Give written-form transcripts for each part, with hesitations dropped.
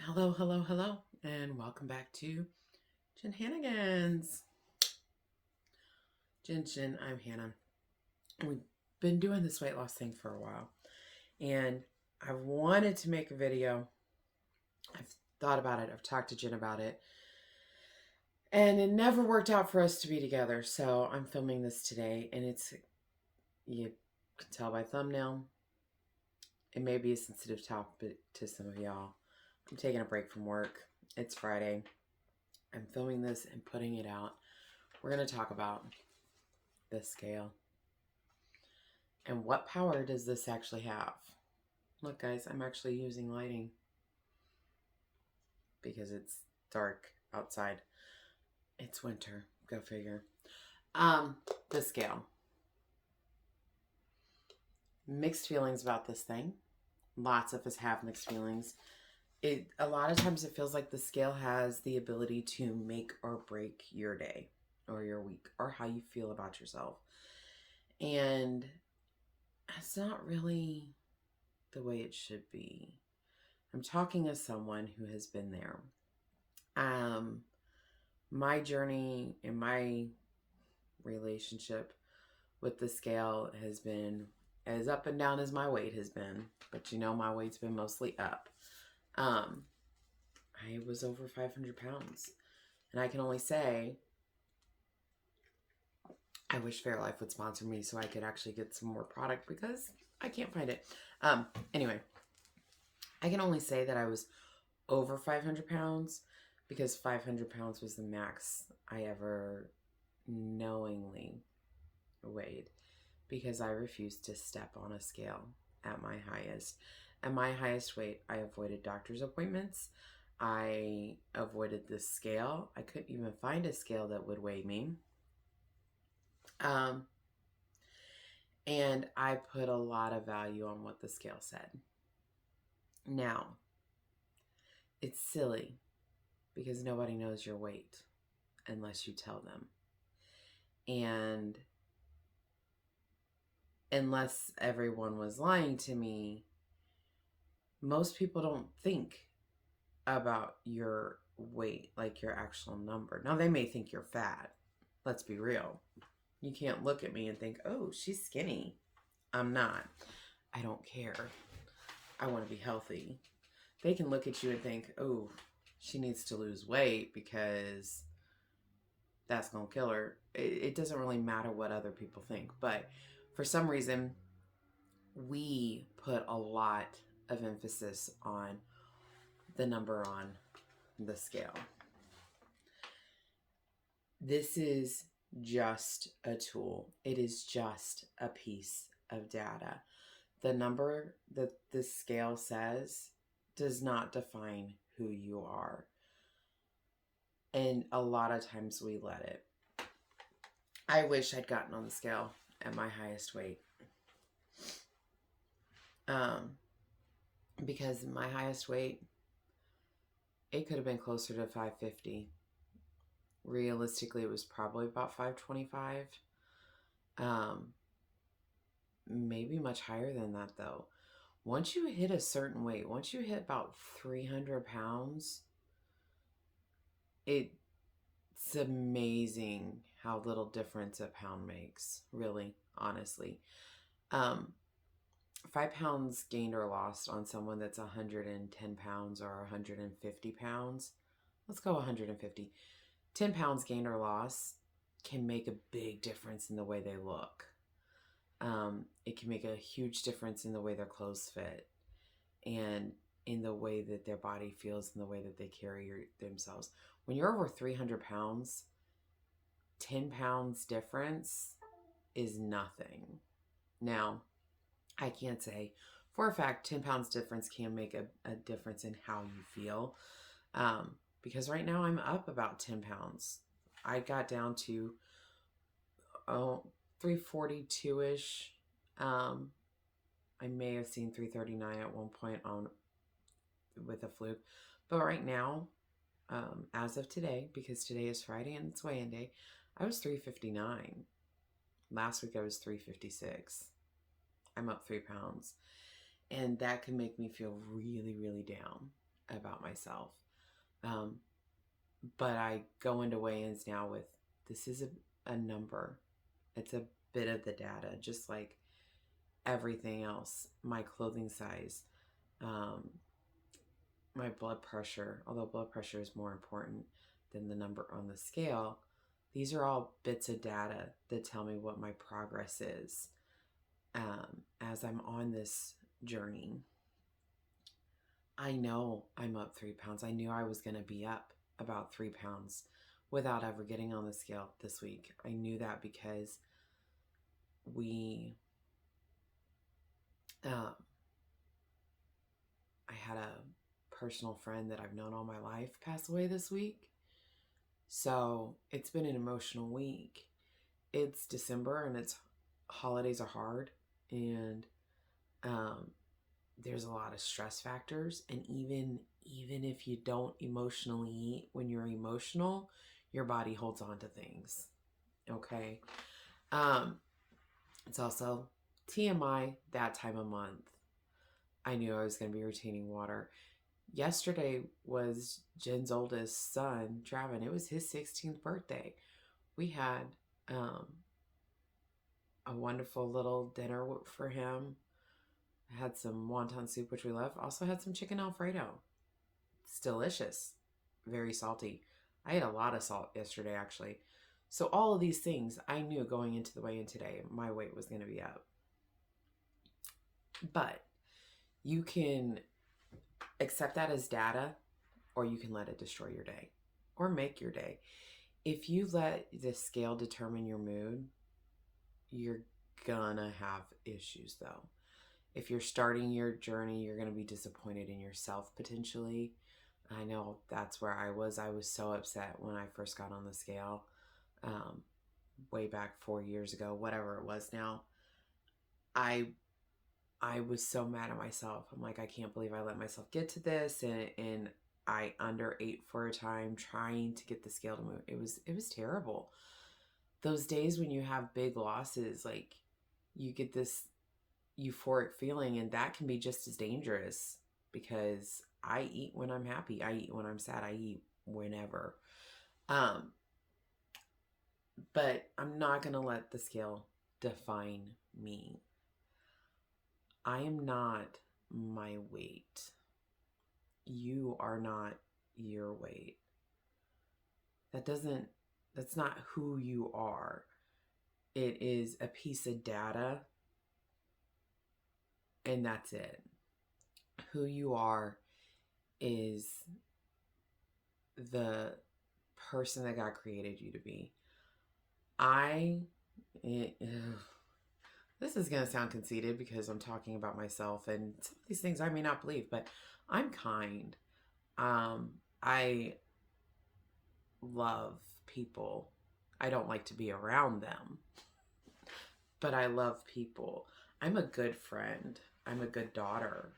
Hello, hello, hello, and welcome back to JenHannagans. Jen, I'm Hannah. We've been doing this weight loss thing for a while, and I wanted to make a video. I've thought about it, I've talked to Jen about it, and it never worked out for us to be together, so I'm filming this today, and you can tell by thumbnail, it may be a sensitive topic to some of y'all. I'm taking a break from work. It's Friday. I'm filming this and putting it out. We're going to talk about the scale. And what power does this actually have? Look, guys, I'm actually using lighting because it's dark outside. It's winter. Go figure. The scale. Mixed feelings about this thing. Lots of us have mixed feelings. A lot of times it feels like the scale has the ability to make or break your day or your week or how you feel about yourself. And it's not really the way it should be. I'm talking as someone who has been there. My journey in my relationship with the scale has been as up and down as my weight has been, but my weight's been mostly up. I was over 500 pounds, and I can only say I wish Fairlife would sponsor me so I could actually get some more product because I can't find it. Anyway, I can only say that I was over 500 pounds because 500 pounds was the max I ever knowingly weighed because I refused to step on a scale at my highest. At my highest weight, I avoided doctor's appointments. I avoided the scale. I couldn't even find a scale that would weigh me. And I put a lot of value on what the scale said. Now, it's silly because nobody knows your weight unless you tell them. And unless everyone was lying to me, most people don't think about your weight, like your actual number. Now, they may think you're fat. Let's be real. You can't look at me and think, oh, she's skinny. I'm not. I don't care. I want to be healthy. They can look at you and think, oh, she needs to lose weight because that's going to kill her. It doesn't really matter what other people think. But for some reason, we put a lot of emphasis on the number on the scale. This is just a tool. It is just a piece of data. The number that the scale says does not define who you are. And a lot of times we let it. I wish I'd gotten on the scale at my highest weight. Because my highest weight, it could have been closer to 550. Realistically, it was probably about 525. Maybe much higher than that, though. Once you hit a certain weight, once you hit about 300 pounds, it's amazing how little difference a pound makes, really, honestly. 5 pounds gained or lost on someone that's 110 pounds or 150 pounds. Let's go 150. 10 pounds gained or lost can make a big difference in the way they look. It can make a huge difference in the way their clothes fit and in the way that their body feels and the way that they carry themselves. When you're over 300 pounds, 10 pounds difference is nothing. Now, I can't say for a fact 10 pounds difference can make a difference in how you feel. Because right now I'm up about 10 pounds. I got down to 342-ish. I may have seen 339 at one point with a fluke. But right now, as of today, because today is Friday and it's weigh-in day, I was 359. Last week I was 356. I'm up 3 pounds. And that can make me feel really, really down. about myself. Um, but I go into weigh-ins now with, this is a number. It's a bit of the data, just like everything else. My clothing size, my blood pressure, although blood pressure is more important than the number on the scale. These are all bits of data that tell me what my progress is as I'm on this journey. I know I'm up 3 pounds. I knew I was going to be up about 3 pounds without ever getting on the scale this week. I knew that because I had a personal friend that I've known all my life pass away this week. So it's been an emotional week. It's December and holidays are hard, and there's a lot of stress factors. And even if you don't emotionally eat, when you're emotional, your body holds on to things. Okay. It's also TMI, that time of month. I knew I was going to be retaining water. Yesterday was Jen's oldest son, Travin. It was his 16th birthday. We had a wonderful little dinner for him. I had some wonton soup, which we love. Also had some chicken Alfredo. It's delicious. Very salty. I ate a lot of salt yesterday, actually. So all of these things, I knew going into the weigh-in today, my weight was going to be up. But you can accept that as data, or you can let it destroy your day or make your day. If you let the scale determine your mood, you're gonna have issues though. If you're starting your journey, you're gonna be disappointed in yourself potentially. I know that's where I was. I was so upset when I first got on the scale, way back 4 years ago, whatever it was now. I was so mad at myself. I'm like, I can't believe I let myself get to this, and I underate for a time trying to get the scale to move. It was terrible. Those days when you have big losses, like, you get this euphoric feeling, and that can be just as dangerous, because I eat when I'm happy. I eat when I'm sad. I eat whenever. But I'm not going to let the scale define me. I am not my weight. You are not your weight. That's not who you are. It is a piece of data, and that's it. Who you are is the person that God created you to be. This is going to sound conceited because I'm talking about myself, and some of these things I may not believe, but I'm kind. I love people. I don't like to be around them, but I love people. I'm a good friend. I'm a good daughter.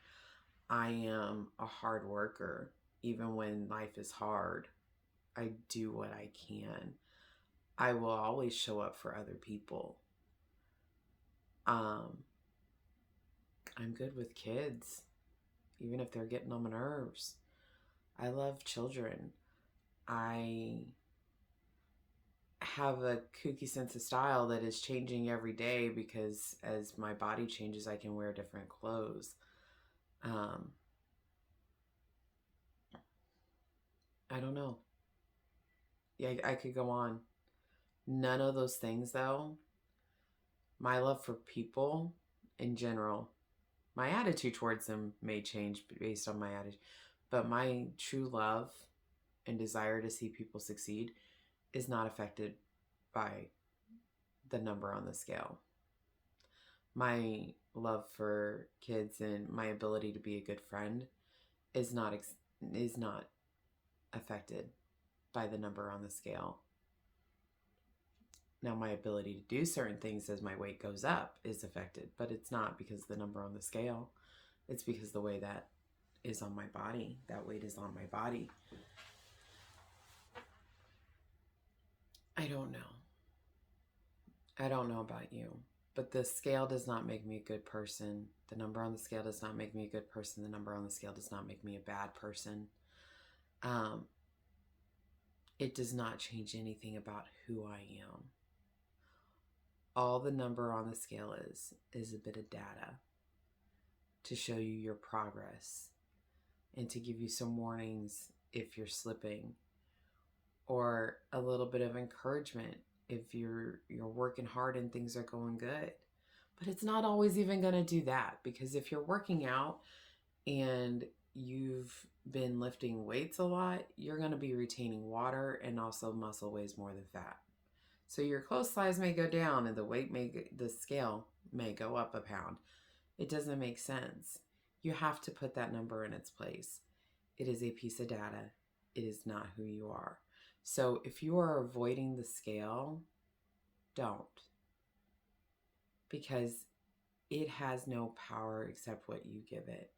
I am a hard worker. Even when life is hard, I do what I can. I will always show up for other people. I'm good with kids, even if they're getting on my nerves. I love children. I have a kooky sense of style that is changing every day, because as my body changes, I can wear different clothes. I don't know. Yeah, I could go on. None of those things, though. My love for people in general, my attitude towards them may change based on my attitude, but my true love and desire to see people succeed is not affected by the number on the scale. My love for kids and my ability to be a good friend is not affected by the number on the scale. Now, my ability to do certain things as my weight goes up is affected, but it's not because of the number on the scale. It's because the way that is on my body, that weight is on my body. I don't know. I don't know about you. But the scale does not make me a good person. The number on the scale does not make me a good person. The number on the scale does not make me a bad person. It does not change anything about who I am. All the number on the scale is a bit of data to show you your progress and to give you some warnings if you're slipping, or a little bit of encouragement if you're working hard and things are going good. But it's not always even going to do that, because if you're working out and you've been lifting weights a lot, you're going to be retaining water, and also muscle weighs more than fat. So your clothes size may go down and the scale may go up a pound. It doesn't make sense. You have to put that number in its place. It is a piece of data. It is not who you are. So if you are avoiding the scale, don't. Because it has no power except what you give it.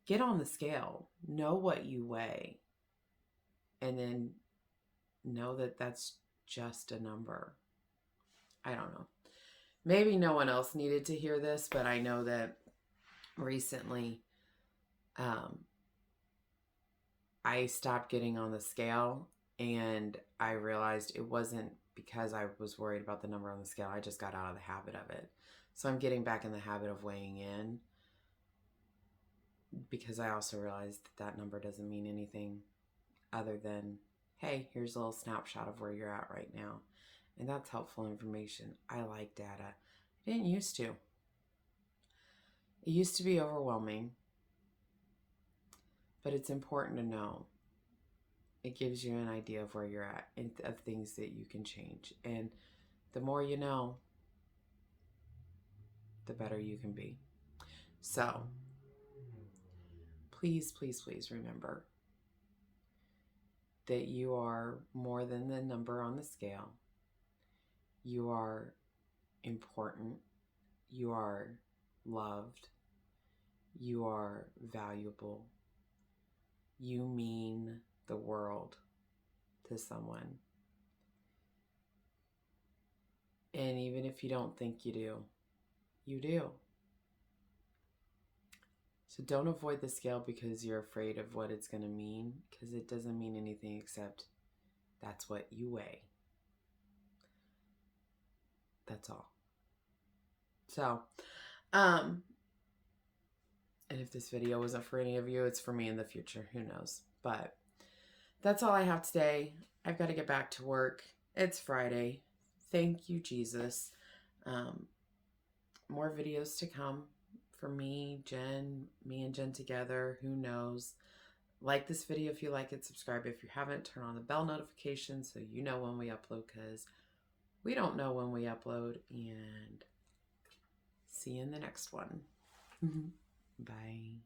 Get on the scale. Know what you weigh. And then know that that's just a number. I don't know. Maybe no one else needed to hear this, but I know that recently I stopped getting on the scale, and I realized it wasn't because I was worried about the number on the scale. I just got out of the habit of it. So I'm getting back in the habit of weighing in, because I also realized that number doesn't mean anything other than, hey, here's a little snapshot of where you're at right now. And that's helpful information. I like data. I didn't used to. It used to be overwhelming, but it's important to know. It gives you an idea of where you're at and of things that you can change. And the more you know, the better you can be. So please, please, please remember that you are more than the number on the scale. You are important. You are loved. You are valuable. You mean the world to someone. And even if you don't think you do, you do. So don't avoid the scale because you're afraid of what it's going to mean, because it doesn't mean anything except that's what you weigh. That's all. So, and if this video wasn't for any of you, it's for me in the future. Who knows? But that's all I have today. I've got to get back to work. It's Friday. Thank you, Jesus. More videos to come for me, Jen, me and Jen together. Who knows? Like this video if you like it. Subscribe if you haven't. Turn on the bell notification so you know when we upload, because we don't know when we upload. And see you in the next one. Bye.